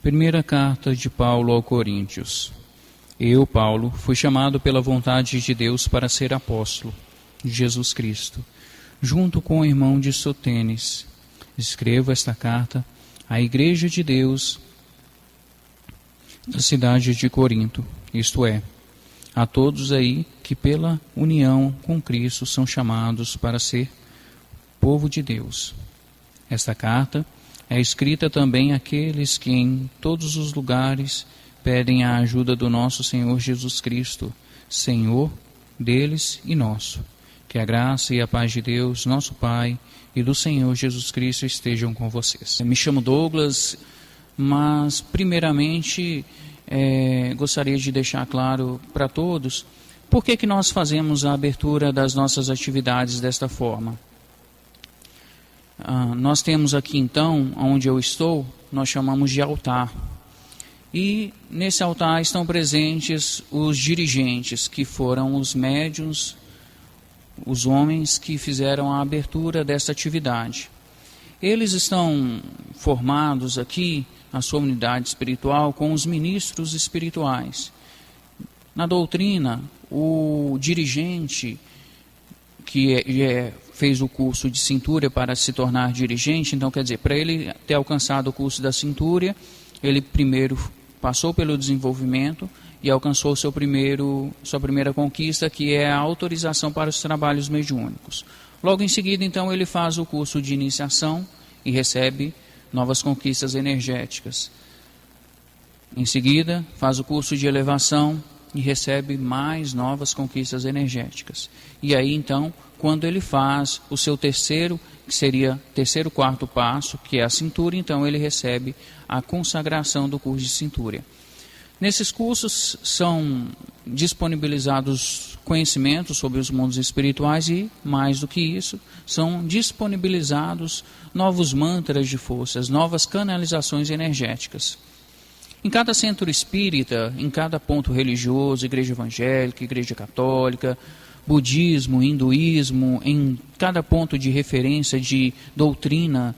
Primeira carta de Paulo aos Coríntios. Eu, Paulo, fui chamado pela vontade de Deus para ser apóstolo de Jesus Cristo, junto com o irmão de Sóstenes. Escrevo esta carta à Igreja de Deus da cidade de Corinto, isto é, a todos aí que pela união com Cristo são chamados para ser povo de Deus. Esta carta é escrita também àqueles que em todos os lugares pedem a ajuda do nosso Senhor Jesus Cristo, Senhor deles e nosso. Que a graça e a paz de Deus, nosso Pai, e do Senhor Jesus Cristo estejam com vocês. Me chamo Douglas, mas primeiramente gostaria de deixar claro para todos por que nós fazemos a abertura das nossas atividades desta forma. Nós temos aqui então, onde eu estou, nós chamamos de altar. E nesse altar estão presentes os dirigentes, que foram os médiuns, os homens que fizeram a abertura desta atividade. Eles estão formados aqui, na sua unidade espiritual, com os ministros espirituais. Na doutrina, o dirigente que fez o curso de Centúria para se tornar dirigente, então quer dizer, para ele ter alcançado o curso da Centúria, ele primeiro passou pelo desenvolvimento e alcançou sua primeira conquista, que é a autorização para os trabalhos mediúnicos. Logo em seguida, então, ele faz o curso de iniciação e recebe novas conquistas energéticas. Em seguida, faz o curso de elevação e recebe mais novas conquistas energéticas. E aí, então, quando ele faz o seu terceiro, que seria quarto passo, que é a Centúria, então ele recebe a consagração do curso de Centúria. Nesses cursos são disponibilizados conhecimentos sobre os mundos espirituais e, mais do que isso, são disponibilizados novos mantras de forças, novas canalizações energéticas. Em cada centro espírita, em cada ponto religioso, igreja evangélica, igreja católica, budismo, hinduísmo, em cada ponto de referência de doutrina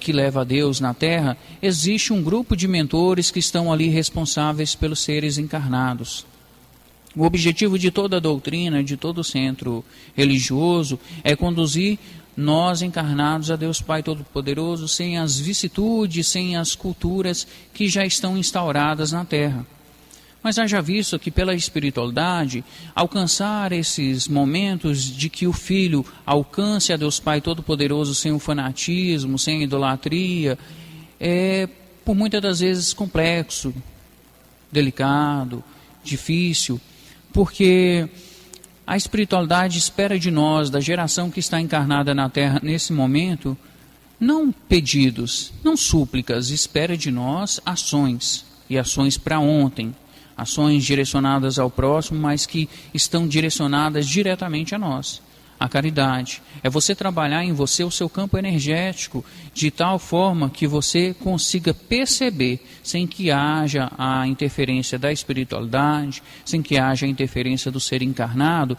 que leva a Deus na Terra, existe um grupo de mentores que estão ali responsáveis pelos seres encarnados. O objetivo de toda a doutrina, de todo centro religioso, é conduzir nós encarnados a Deus Pai Todo-Poderoso sem as vicissitudes, sem as culturas que já estão instauradas na Terra. Mas haja visto que pela espiritualidade, alcançar esses momentos de que o filho alcance a Deus Pai Todo-Poderoso sem o fanatismo, sem a idolatria, é por muitas das vezes complexo, delicado, difícil, porque a espiritualidade espera de nós, da geração que está encarnada na Terra nesse momento, não pedidos, não súplicas, espera de nós ações, e ações para ontem. Ações direcionadas ao próximo, mas que estão direcionadas diretamente a nós. A caridade é você trabalhar em você o seu campo energético de tal forma que você consiga perceber, sem que haja a interferência da espiritualidade, sem que haja a interferência do ser encarnado,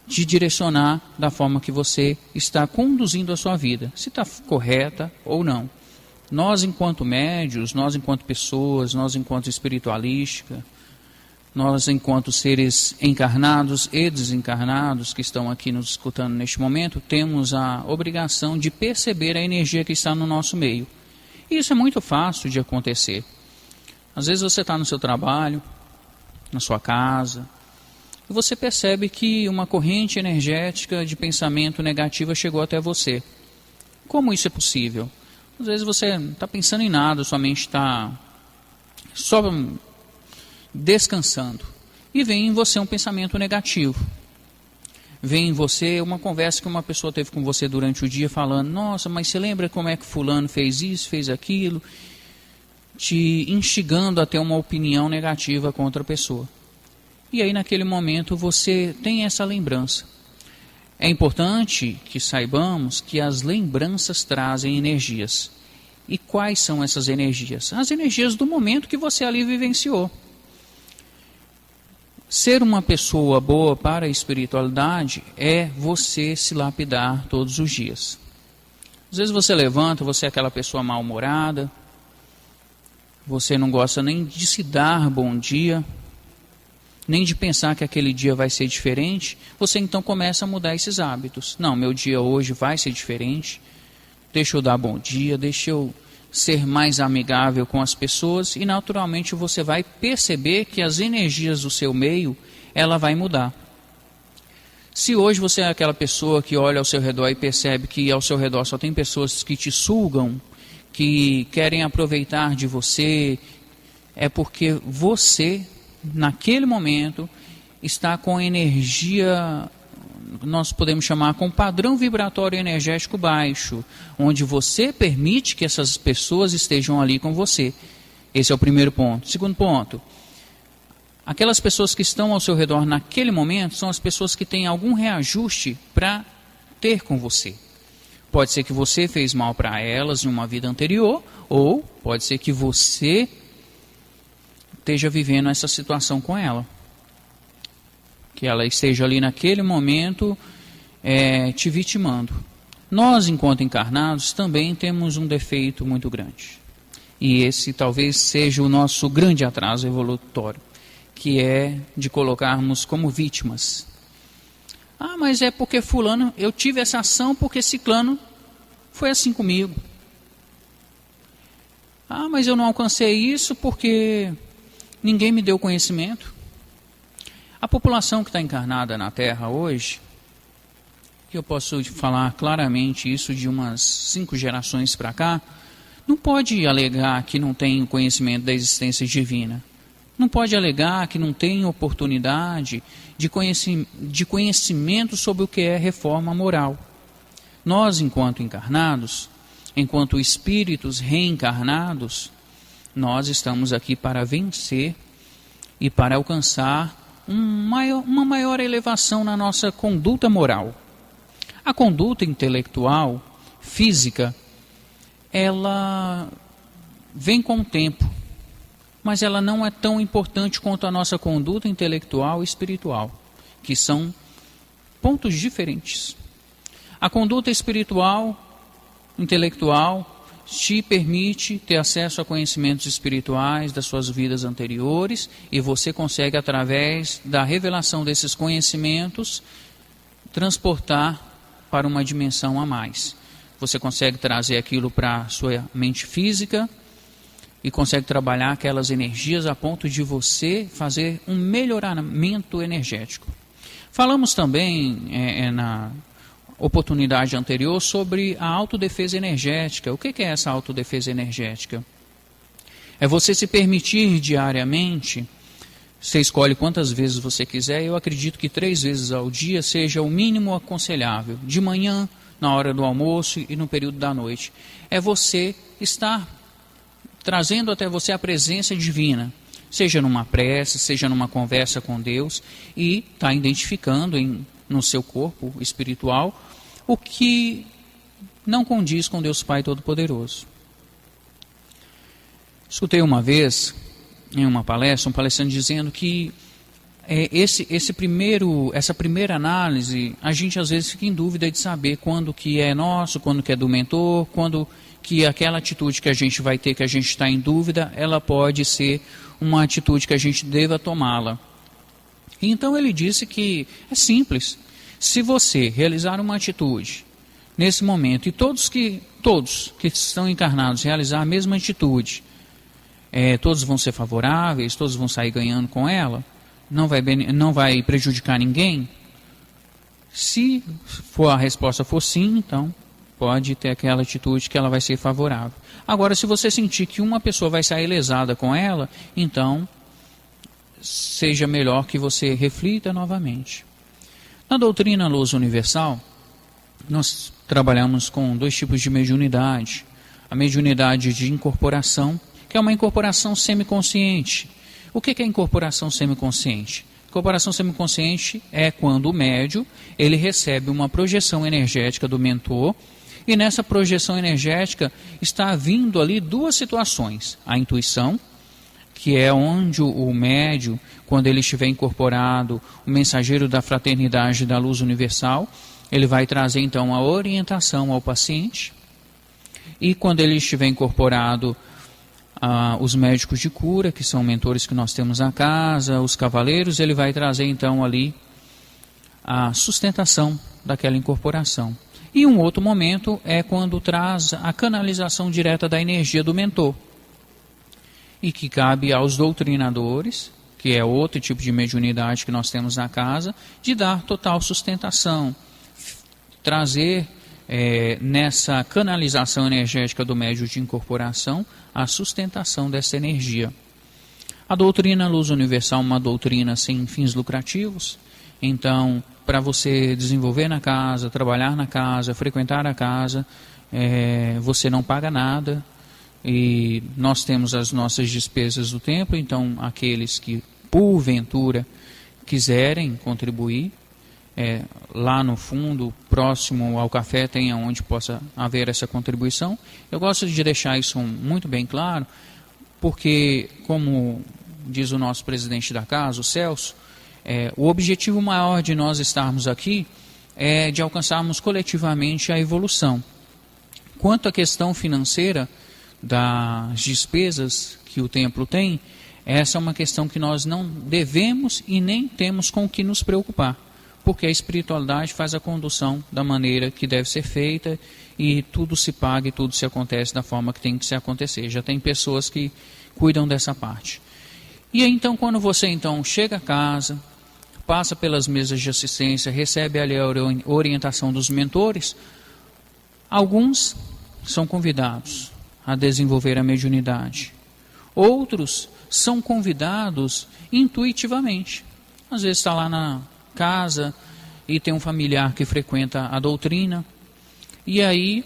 de direcionar da forma que você está conduzindo a sua vida, se está correta ou não. Nós, enquanto médios, nós, enquanto pessoas, nós, enquanto espiritualística, nós, enquanto seres encarnados e desencarnados que estão aqui nos escutando neste momento, temos a obrigação de perceber a energia que está no nosso meio. E isso é muito fácil de acontecer. Às vezes você está no seu trabalho, na sua casa, e você percebe que uma corrente energética de pensamento negativa chegou até você. Como isso é possível? Às vezes você não está pensando em nada, sua mente está só descansando. E vem em você um pensamento negativo. Vem em você uma conversa que uma pessoa teve com você durante o dia falando: nossa, mas você lembra como é que fulano fez isso, fez aquilo? Te instigando a ter uma opinião negativa contra a pessoa. E aí naquele momento você tem essa lembrança. É importante que saibamos que as lembranças trazem energias. E quais são essas energias? As energias do momento que você ali vivenciou. Ser uma pessoa boa para a espiritualidade é você se lapidar todos os dias. Às vezes você levanta, você é aquela pessoa mal-humorada, você não gosta nem de se dar bom dia, nem de pensar que aquele dia vai ser diferente, você então começa a mudar esses hábitos. Não, meu dia hoje vai ser diferente, deixa eu dar bom dia, deixa eu ser mais amigável com as pessoas, e naturalmente você vai perceber que as energias do seu meio, ela vai mudar. Se hoje você é aquela pessoa que olha ao seu redor e percebe que ao seu redor só tem pessoas que te sugam, que querem aproveitar de você, é porque você, naquele momento, está com energia, nós podemos chamar com padrão vibratório energético baixo, onde você permite que essas pessoas estejam ali com você. Esse é o primeiro ponto. Segundo ponto, aquelas pessoas que estão ao seu redor naquele momento são as pessoas que têm algum reajuste para ter com você. Pode ser que você fez mal para elas em uma vida anterior, ou pode ser que você esteja vivendo essa situação com ela. Que ela esteja ali naquele momento te vitimando. Nós, enquanto encarnados, também temos um defeito muito grande. E esse talvez seja o nosso grande atraso evolutório, que é de colocarmos como vítimas. Ah, mas é porque fulano, eu tive essa ação porque ciclano foi assim comigo. Ah, mas eu não alcancei isso porque ninguém me deu conhecimento. A população que está encarnada na Terra hoje, que eu posso falar claramente isso de umas 5 gerações para cá, não pode alegar que não tem conhecimento da existência divina. Não pode alegar que não tem oportunidade de conhecimento sobre o que é reforma moral. Nós, enquanto encarnados, enquanto espíritos reencarnados, nós estamos aqui para vencer e para alcançar uma maior elevação na nossa conduta moral. A conduta intelectual, física, ela vem com o tempo, mas ela não é tão importante quanto a nossa conduta intelectual e espiritual, que são pontos diferentes. A conduta espiritual, intelectual, te permite ter acesso a conhecimentos espirituais das suas vidas anteriores, e você consegue, através da revelação desses conhecimentos, transportar para uma dimensão a mais. Você consegue trazer aquilo para a sua mente física e consegue trabalhar aquelas energias a ponto de você fazer um melhoramento energético. Falamos também na oportunidade anterior sobre a autodefesa energética. O que é essa autodefesa energética? É você se permitir diariamente, você escolhe quantas vezes você quiser, eu acredito que 3 vezes ao dia seja o mínimo aconselhável, de manhã, na hora do almoço e no período da noite. É você estar trazendo até você a presença divina, seja numa prece, seja numa conversa com Deus, e está identificando no seu corpo espiritual o que não condiz com Deus Pai Todo-Poderoso. Escutei uma vez, em uma palestra, um palestrante dizendo que essa primeira análise, a gente às vezes fica em dúvida de saber quando que é nosso, quando que é do mentor, quando que aquela atitude que a gente vai ter, que a gente está em dúvida, ela pode ser uma atitude que a gente deva tomá-la. Então ele disse que é simples. Se você realizar uma atitude nesse momento, e todos que estão encarnados realizar a mesma atitude, todos vão ser favoráveis, todos vão sair ganhando com ela, não vai prejudicar ninguém. Se a resposta for sim, então pode ter aquela atitude que ela vai ser favorável. Agora, se você sentir que uma pessoa vai sair lesada com ela, então seja melhor que você reflita novamente. Na doutrina Luz Universal, nós trabalhamos com 2 tipos de mediunidade. A mediunidade de incorporação, que é uma incorporação semiconsciente. O que é incorporação semiconsciente? Incorporação semiconsciente é quando o médium ele recebe uma projeção energética do mentor, e nessa projeção energética está vindo ali 2 situações. A intuição, que é onde o médium, quando ele estiver incorporado, o mensageiro da fraternidade da luz universal, ele vai trazer então a orientação ao paciente. E quando ele estiver incorporado, os médicos de cura, que são mentores que nós temos na casa, os cavaleiros, ele vai trazer então ali a sustentação daquela incorporação. E um outro momento é quando traz a canalização direta da energia do mentor, e que cabe aos doutrinadores, que é outro tipo de mediunidade que nós temos na casa, de dar total sustentação, trazer nessa canalização energética do médium de incorporação a sustentação dessa energia. A doutrina Luz Universal é uma doutrina sem fins lucrativos, então para você desenvolver na casa, trabalhar na casa, frequentar a casa, você não paga nada, e nós temos as nossas despesas do templo, então aqueles que porventura quiserem contribuir, lá no fundo, próximo ao café, tem onde possa haver essa contribuição. Eu gosto de deixar isso muito bem claro, porque, como diz o nosso presidente da casa, o Celso, o objetivo maior de nós estarmos aqui é de alcançarmos coletivamente a evolução. Quanto à questão financeira das despesas que o templo tem, essa é uma questão que nós não devemos e nem temos com o que nos preocupar, porque a espiritualidade faz a condução da maneira que deve ser feita e tudo se paga e tudo se acontece da forma que tem que se acontecer. Já tem pessoas que cuidam dessa parte. E aí, então, quando você então chega a casa, passa pelas mesas de assistência, recebe ali a orientação dos mentores, alguns são convidados a desenvolver a mediunidade. Outros são convidados intuitivamente. Às vezes está lá na casa e tem um familiar que frequenta a doutrina, e aí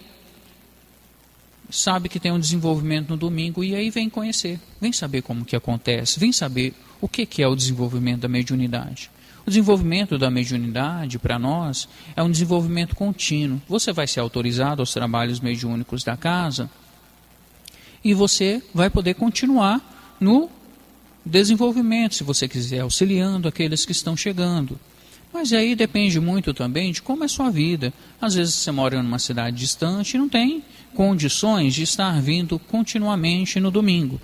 sabe que tem um desenvolvimento no domingo, e aí vem conhecer, vem saber como que acontece, vem saber o que é o desenvolvimento da mediunidade. O desenvolvimento da mediunidade, para nós, é um desenvolvimento contínuo. Você vai ser autorizado aos trabalhos mediúnicos da casa, e você vai poder continuar no desenvolvimento, se você quiser, auxiliando aqueles que estão chegando. Mas aí depende muito também de como é a sua vida. Às vezes você mora numa cidade distante e não tem condições de estar vindo continuamente no domingo.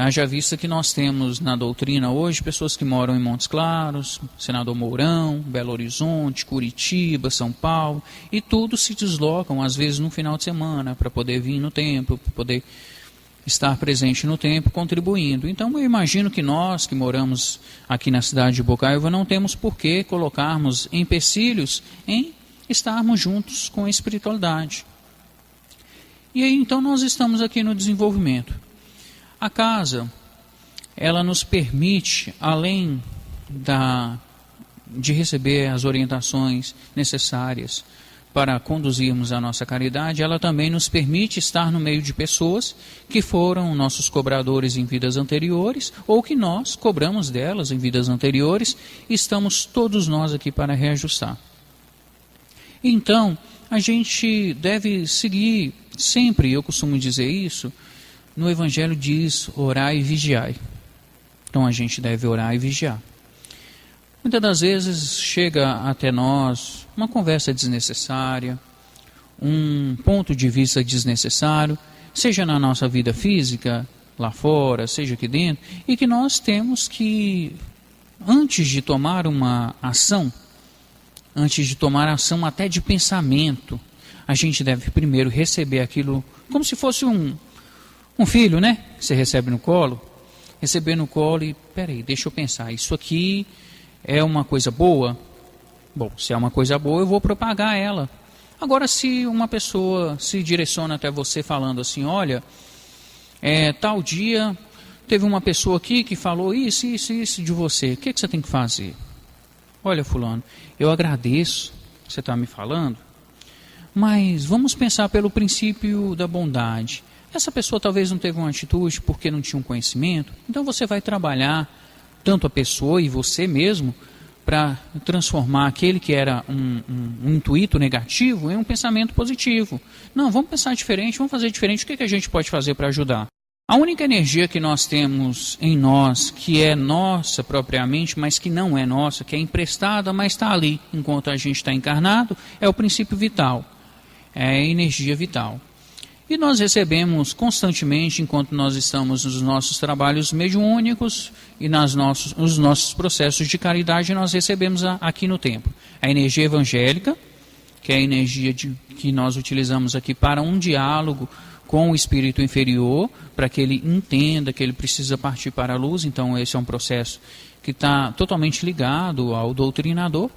Haja vista que nós temos na doutrina hoje pessoas que moram em Montes Claros, Senador Mourão, Belo Horizonte, Curitiba, São Paulo, e todos se deslocam, às vezes no final de semana, para poder vir no templo, para poder estar presente no templo, contribuindo. Então eu imagino que nós que moramos aqui na cidade de Bocaiúva não temos por que colocarmos empecilhos em estarmos juntos com a espiritualidade. E aí então nós estamos aqui no desenvolvimento. A casa, ela nos permite, além de receber as orientações necessárias para conduzirmos a nossa caridade, ela também nos permite estar no meio de pessoas que foram nossos cobradores em vidas anteriores, ou que nós cobramos delas em vidas anteriores, e estamos todos nós aqui para reajustar. Então, a gente deve seguir sempre, eu costumo dizer isso, no Evangelho diz, orai e vigiai. Então a gente deve orar e vigiar. Muitas das vezes chega até nós uma conversa desnecessária, um ponto de vista desnecessário, seja na nossa vida física, lá fora, seja aqui dentro, e que nós temos que, antes de tomar uma ação, antes de tomar ação até de pensamento, a gente deve primeiro receber aquilo como se fosse um filho, né? Que você recebe no colo. Receber no colo e, peraí, deixa eu pensar, isso aqui é uma coisa boa? Bom, se é uma coisa boa, eu vou propagar ela. Agora, se uma pessoa se direciona até você falando assim, olha, tal dia teve uma pessoa aqui que falou isso de você, o que você tem que fazer? Olha, fulano, eu agradeço que você está me falando, mas vamos pensar pelo princípio da bondade. Essa pessoa talvez não teve uma atitude porque não tinha um conhecimento, então você vai trabalhar tanto a pessoa e você mesmo para transformar aquele que era um intuito negativo em um pensamento positivo. Não, vamos pensar diferente, vamos fazer diferente. O que a gente pode fazer para ajudar? A única energia que nós temos em nós, que é nossa propriamente, mas que não é nossa, que é emprestada, mas está ali enquanto a gente está encarnado, é o princípio vital, é a energia vital. E nós recebemos constantemente, enquanto nós estamos nos nossos trabalhos mediúnicos e nos nossos processos de caridade, nós recebemos aqui no templo a energia evangélica, que é a energia que nós utilizamos aqui para um diálogo com o espírito inferior, para que ele entenda que ele precisa partir para a luz. Então esse é um processo que está totalmente ligado ao doutrinador.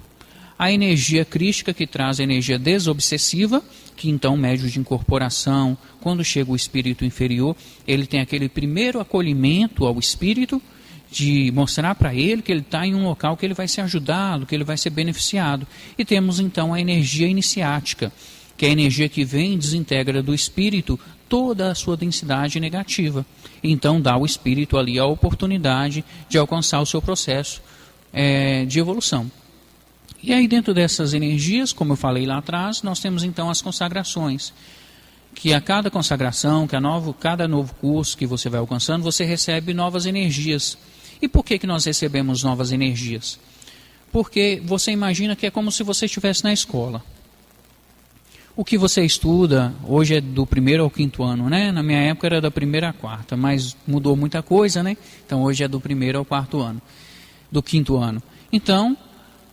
A energia crística, que traz a energia desobsessiva, que então médio de incorporação, quando chega o espírito inferior, ele tem aquele primeiro acolhimento ao espírito, de mostrar para ele que ele está em um local que ele vai ser ajudado, que ele vai ser beneficiado. E temos então a energia iniciática, que é a energia que vem e desintegra do espírito toda a sua densidade negativa. Então dá ao espírito ali a oportunidade de alcançar o seu processo de evolução. E aí dentro dessas energias, como eu falei lá atrás, nós temos então as consagrações, que a cada consagração, cada novo curso que você vai alcançando, você recebe novas energias. E por que nós recebemos novas energias? Porque você imagina que é como se você estivesse na escola. O que você estuda, hoje é do 1º ao 5º ano, né? Na minha época era da 1ª à 4ª, mas mudou muita coisa, né? Então hoje é do 1º ao 4º ano, do 5º ano. Então,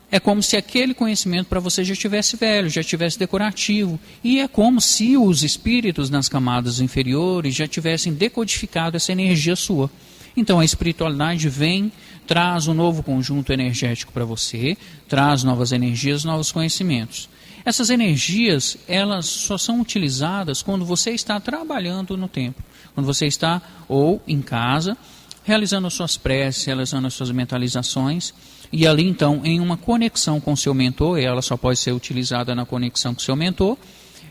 é como se aquele conhecimento para você já estivesse velho, já estivesse decorativo. E é como se os espíritos nas camadas inferiores já tivessem decodificado essa energia sua. Então a espiritualidade vem, traz um novo conjunto energético para você, traz novas energias, novos conhecimentos. Essas energias, elas só são utilizadas quando você está trabalhando no templo. Quando você está ou em casa, realizando as suas preces, realizando as suas mentalizações. E ali então, em uma conexão com o seu mentor, e ela só pode ser utilizada na conexão com o seu mentor,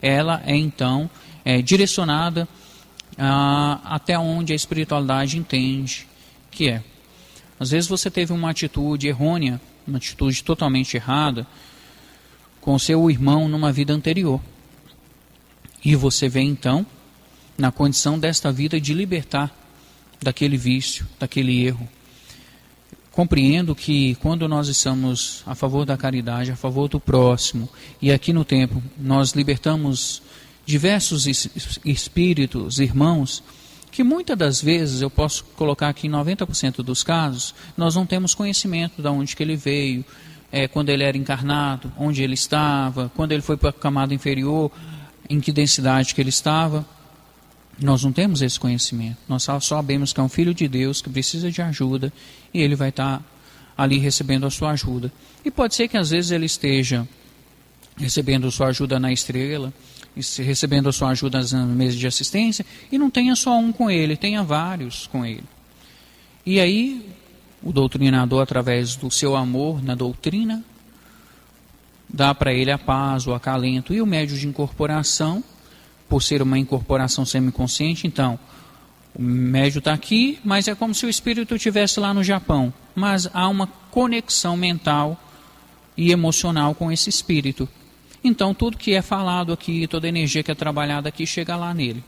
ela é então direcionada até onde a espiritualidade entende que é. Às vezes você teve uma atitude errônea, uma atitude totalmente errada, com o seu irmão numa vida anterior. E você vem então, na condição desta vida, de libertar daquele vício, daquele erro. Compreendo que quando nós estamos a favor da caridade, a favor do próximo, e aqui no templo nós libertamos diversos espíritos, irmãos, que muitas das vezes, eu posso colocar aqui em 90% dos casos, nós não temos conhecimento de onde que ele veio, quando ele era encarnado, onde ele estava, quando ele foi para a camada inferior, em que densidade que ele estava. Nós não temos esse conhecimento. Nós só sabemos que é um filho de Deus que precisa de ajuda e ele vai estar ali recebendo a sua ajuda. E pode ser que às vezes ele esteja recebendo a sua ajuda na estrela, recebendo a sua ajuda na mesa de assistência, e não tenha só um com ele, tenha vários com ele. E aí, o doutrinador, através do seu amor na doutrina, dá para ele a paz, o acalento, e o médio de incorporação, por ser uma incorporação semiconsciente, então, o médio está aqui, mas é como se o espírito estivesse lá no Japão, mas há uma conexão mental e emocional com esse espírito. Então, tudo que é falado aqui, toda a energia que é trabalhada aqui, chega lá nele.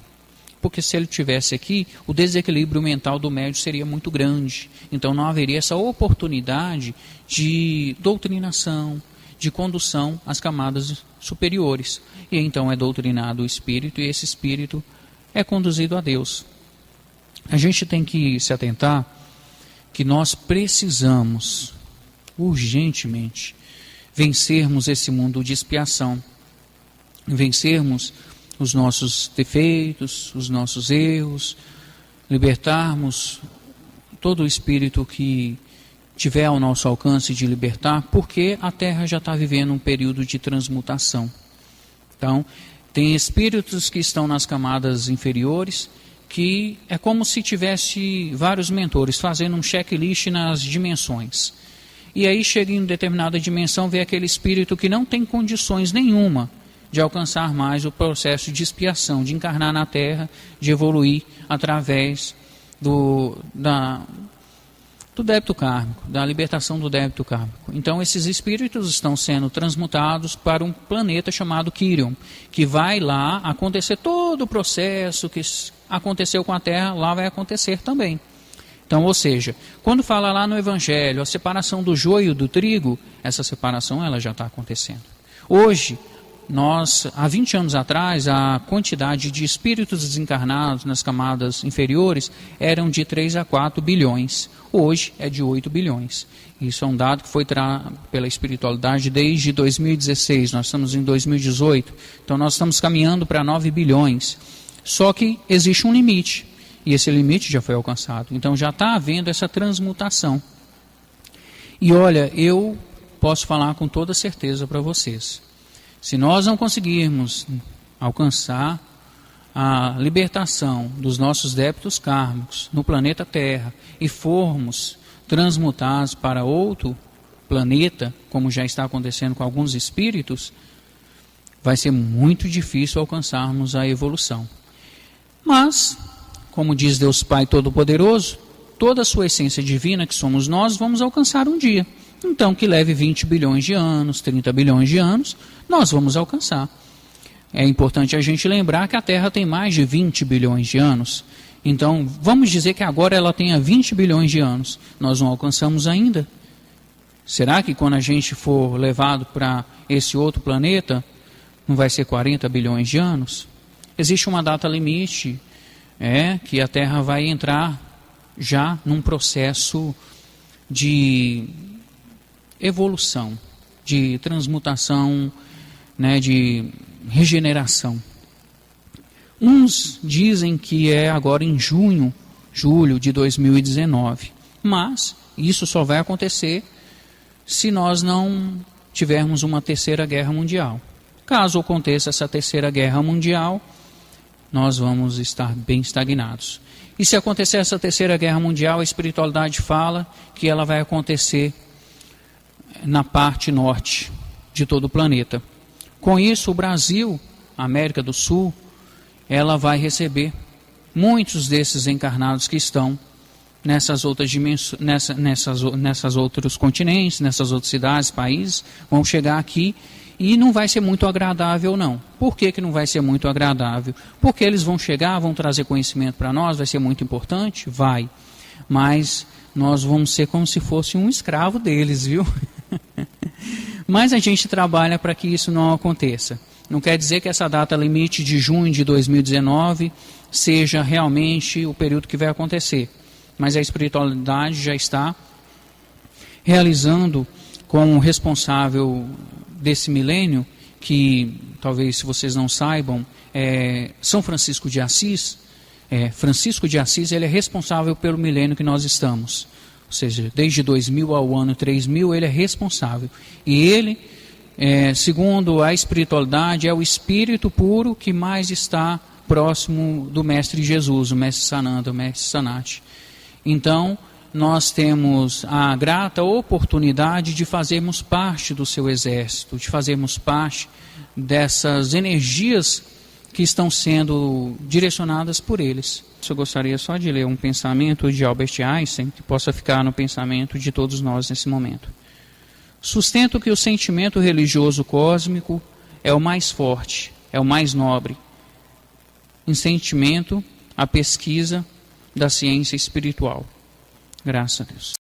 Porque se ele estivesse aqui, o desequilíbrio mental do médium seria muito grande. Então, não haveria essa oportunidade de doutrinação, de condução às camadas superiores. E então é doutrinado o espírito, e esse espírito é conduzido a Deus. A gente tem que se atentar que nós precisamos, urgentemente, vencermos esse mundo de expiação, vencermos os nossos defeitos, os nossos erros, libertarmos todo o espírito que tiver ao nosso alcance de libertar, porque a Terra já está vivendo um período de transmutação. Então, tem espíritos que estão nas camadas inferiores, que é como se tivesse vários mentores fazendo um checklist nas dimensões. E aí chega em determinada dimensão, vê aquele espírito que não tem condições nenhuma de alcançar mais o processo de expiação, de encarnar na Terra, de evoluir através do débito kármico, da libertação do débito kármico. Então esses espíritos estão sendo transmutados para um planeta chamado Quirion, que vai lá acontecer todo o processo que aconteceu com a Terra, lá vai acontecer também. Então, ou seja, quando fala lá no Evangelho, a separação do joio do trigo, essa separação ela já está acontecendo. Hoje, há 20 anos atrás, a quantidade de espíritos desencarnados nas camadas inferiores eram de 3 a 4 bilhões. Hoje é de 8 bilhões. Isso é um dado que foi pela espiritualidade desde 2016. Nós estamos em 2018. Então nós estamos caminhando para 9 bilhões. Só que existe um limite. E esse limite já foi alcançado. Então já está havendo essa transmutação. E olha, eu posso falar com toda certeza para vocês. Se nós não conseguirmos alcançar a libertação dos nossos débitos kármicos no planeta Terra e formos transmutados para outro planeta, como já está acontecendo com alguns espíritos, vai ser muito difícil alcançarmos a evolução. Mas, como diz Deus Pai Todo-Poderoso, toda a sua essência divina, que somos nós, vamos alcançar um dia. Então, que leve 20 bilhões de anos, 30 bilhões de anos, nós vamos alcançar. É importante a gente lembrar que a Terra tem mais de 20 bilhões de anos. Então, vamos dizer que agora ela tenha 20 bilhões de anos. Nós não alcançamos ainda. Será que quando a gente for levado para esse outro planeta, não vai ser 40 bilhões de anos? Existe uma data limite, que a Terra vai entrar já num processo de evolução, de transmutação, de regeneração. Uns dizem que é agora em julho de 2019, mas isso só vai acontecer se nós não tivermos uma terceira guerra mundial. Caso aconteça essa terceira guerra mundial, nós vamos estar bem estagnados. E se acontecer essa terceira guerra mundial, a espiritualidade fala que ela vai acontecer na parte norte de todo o planeta. Com isso, o Brasil, a América do Sul, ela vai receber muitos desses encarnados que estão nessas outras dimensões, nessas outros continentes, nessas outras cidades, países, vão chegar aqui e não vai ser muito agradável não. Por que não vai ser muito agradável? Porque eles vão chegar, vão trazer conhecimento para nós, vai ser muito importante? Vai. Mas nós vamos ser como se fosse um escravo deles, viu? Mas a gente trabalha para que isso não aconteça. Não quer dizer que essa data limite de junho de 2019 seja realmente o período que vai acontecer. Mas a espiritualidade já está realizando como responsável desse milênio, que talvez se vocês não saibam, São Francisco de Assis. Francisco de Assis, ele é responsável pelo milênio que nós estamos. Ou seja, desde 2000 ao ano 3000, ele é responsável. E ele, segundo a espiritualidade, é o espírito puro que mais está próximo do Mestre Jesus, o Mestre Sananda, o Mestre Sanat. Então, nós temos a grata oportunidade de fazermos parte do seu exército, de fazermos parte dessas energias que estão sendo direcionadas por eles. Eu gostaria só de ler um pensamento de Albert Einstein, que possa ficar no pensamento de todos nós nesse momento. Sustento que o sentimento religioso cósmico é o mais forte, é o mais nobre. Em sentimento, a pesquisa da ciência espiritual. Graças a Deus.